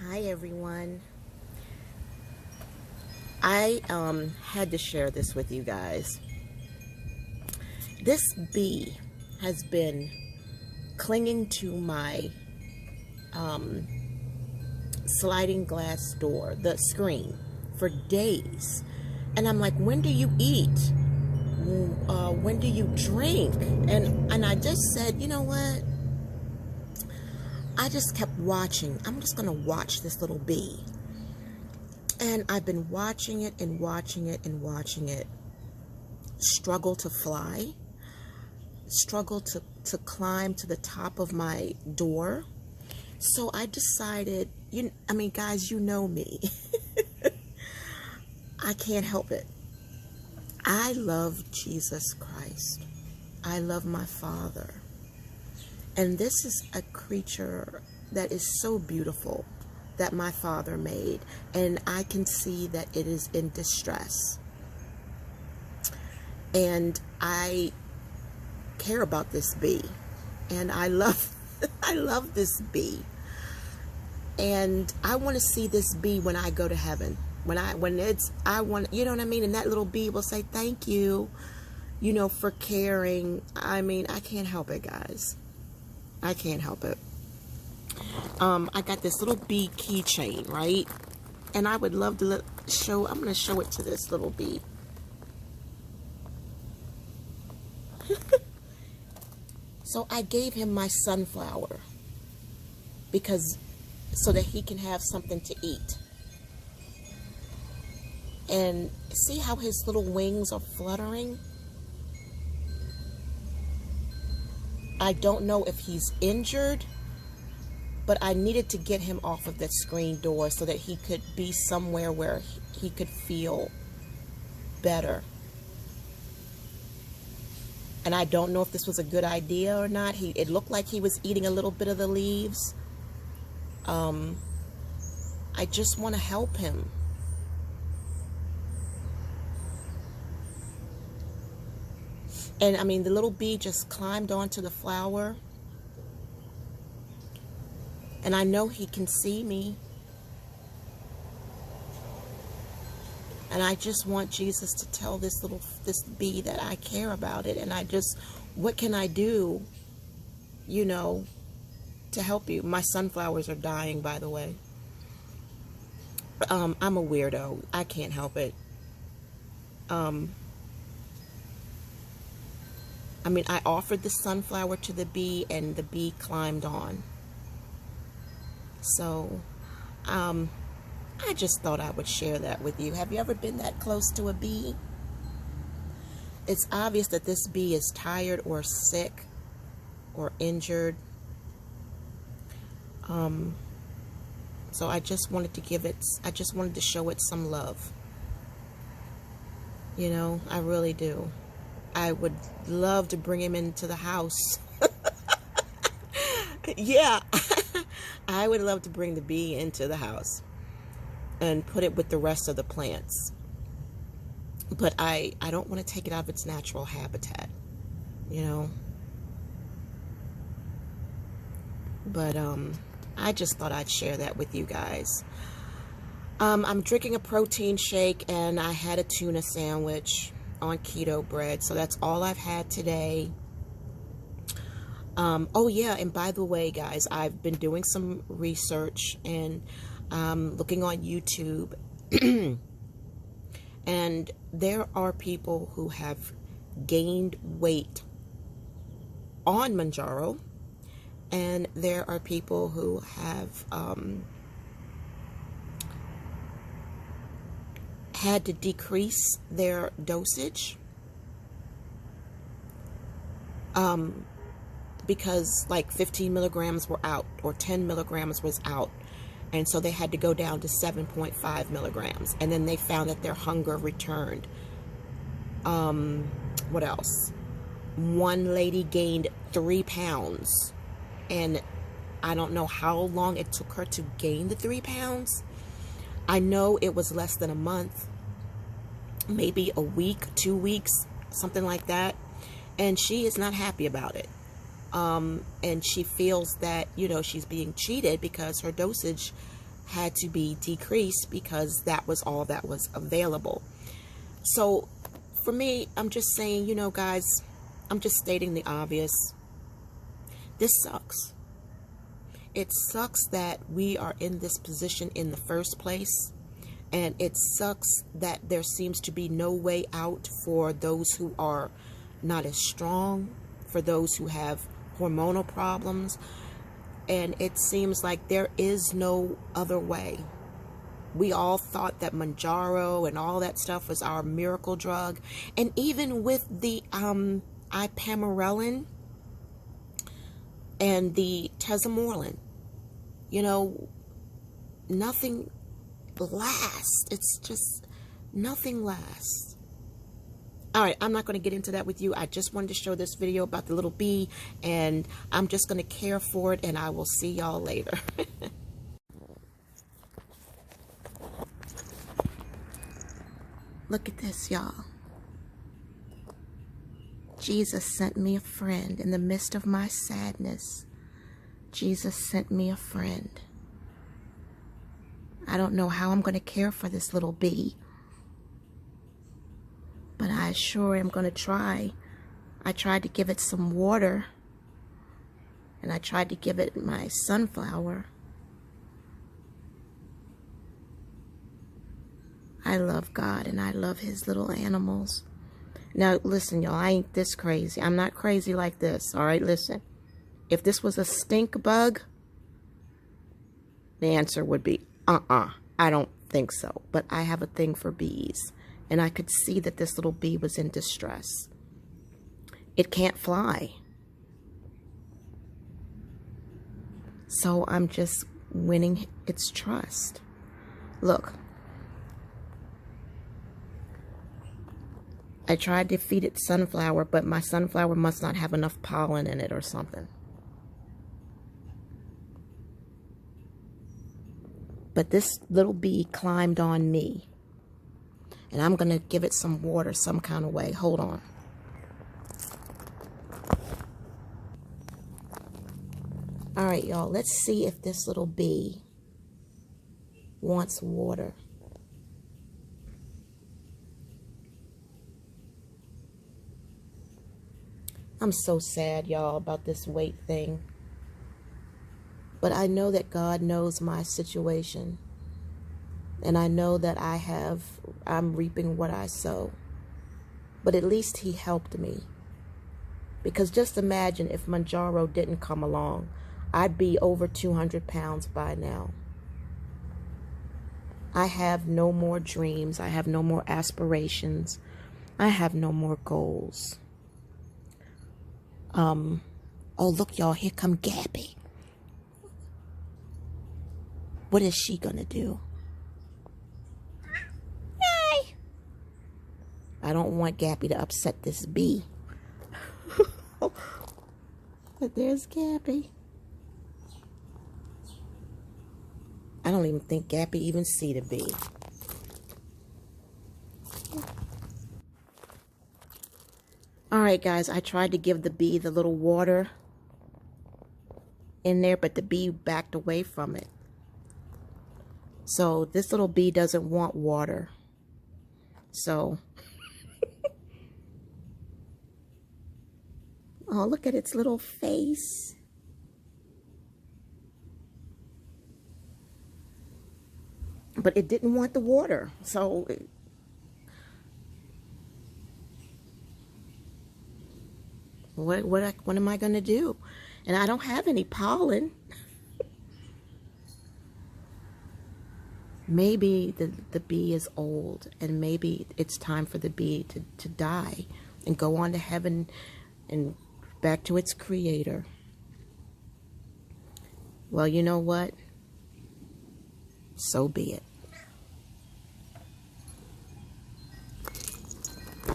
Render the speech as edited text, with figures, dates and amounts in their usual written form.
Hi everyone. I had to share this with you guys. This bee has been clinging to my sliding glass door, the screen, for days. And I'm like, when do you eat? When do you drink? And I just said, you know what? I just kept watching. I'm just gonna watch this little bee. And I've been watching it and watching it and watching it struggle to fly, struggle to climb to the top of my door. So I decided, guys, you know me. I can't help it. I love Jesus Christ. I love my Father. And this is a creature that is so beautiful that my Father made, and I can see that it is in distress. And I care about this bee, and I love I love this bee. And I want to see this bee when I go to heaven. I want, you know what I mean? And that little bee will say, thank you, for caring. I can't help it, guys. I can't help it. I got this little bee keychain, right? And I would love to I'm going to show it to this little bee. So I gave him my sunflower so that he can have something to eat. And see how his little wings are fluttering? I don't know if he's injured, but I needed to get him off of that screen door so that he could be somewhere where he could feel better. And I don't know if this was a good idea or not. It looked like he was eating a little bit of the leaves. I just want to help him. And the little bee just climbed onto the flower. And I know he can see me. And I just want Jesus to tell this bee that I care about it. And what can I do, to help you? My sunflowers are dying, by the way. I'm a weirdo. I can't help it. I offered the sunflower to the bee, and the bee climbed on. So, I just thought I would share that with you. Have you ever been that close to a bee? It's obvious that this bee is tired or sick or injured. So I just wanted to show it some love. I really do. I would love to bring him into the house. Yeah, I would love to bring the bee into the house and put it with the rest of the plants. But I don't want to take it out of its natural habitat, But I just thought I'd share that with you guys. I'm drinking a protein shake, and I had a tuna sandwich on keto bread, so that's all I've had today. Oh yeah, and by the way, guys, I've been doing some research and looking on YouTube, and there are people who have gained weight on Manjaro, and there are people who have had to decrease their dosage because like 15 milligrams were out, or 10 milligrams was out, and so they had to go down to 7.5 milligrams, and then they found that their hunger returned. What else? One lady gained 3 pounds, and I don't know how long it took her to gain the 3 pounds. I know it was less than a month, maybe a week, 2 weeks, something like that. And she is not happy about it. And she feels that, she's being cheated because her dosage had to be decreased because that was all that was available. So for me, I'm just saying, you know, guys, I'm just stating the obvious. This sucks. It sucks that we are in this position in the first place. And it sucks that there seems to be no way out for those who are not as strong, for those who have hormonal problems. And it seems like there is no other way. We all thought that Manjaro and all that stuff was our miracle drug. And even with the ipamorelin and the tesamorelin, you know, nothing lasts. It's just nothing lasts. All right, I'm not going to get into that with you. I just wanted to show this video about the little bee, and I'm just going to care for it, and I will see y'all later. Look at this, y'all. Jesus sent me a friend in the midst of my sadness. Jesus sent me a friend. I don't know how I'm going to care for this little bee, but I sure am going to try. I tried to give it some water, and I tried to give it my sunflower. I love God, and I love his little animals. Now, listen, y'all, I ain't this crazy. I'm not crazy like this, all right? Listen, if this was a stink bug, the answer would be, I don't think so. But I have a thing for bees, and I could see that this little bee was in distress. It can't fly. So I'm just winning its trust. Look. I tried to feed it sunflower, but my sunflower must not have enough pollen in it or something. But this little bee climbed on me. And I'm going to give it some water some kind of way. Hold on. All right, y'all. Let's see if this little bee wants water. I'm so sad, y'all, about this weight thing. But I know that God knows my situation. And I know that I'm reaping what I sow. But at least he helped me. Because just imagine if Manjaro didn't come along, I'd be over 200 pounds by now. I have no more dreams. I have no more aspirations. I have no more goals. Oh, look, y'all, here come Gabby. What is she gonna do? Hi. I don't want Gabby to upset this bee. But there's Gabby. I don't even think Gabby even see the bee. All right, guys, I tried to give the bee the little water in there, but the bee backed away from it. So this little bee doesn't want water. So, oh, look at its little face. But it didn't want the water. So, what am I going to do? And I don't have any pollen. Maybe the bee is old, and maybe it's time for the bee to die and go on to heaven and back to its creator. Well, you know what? So be it.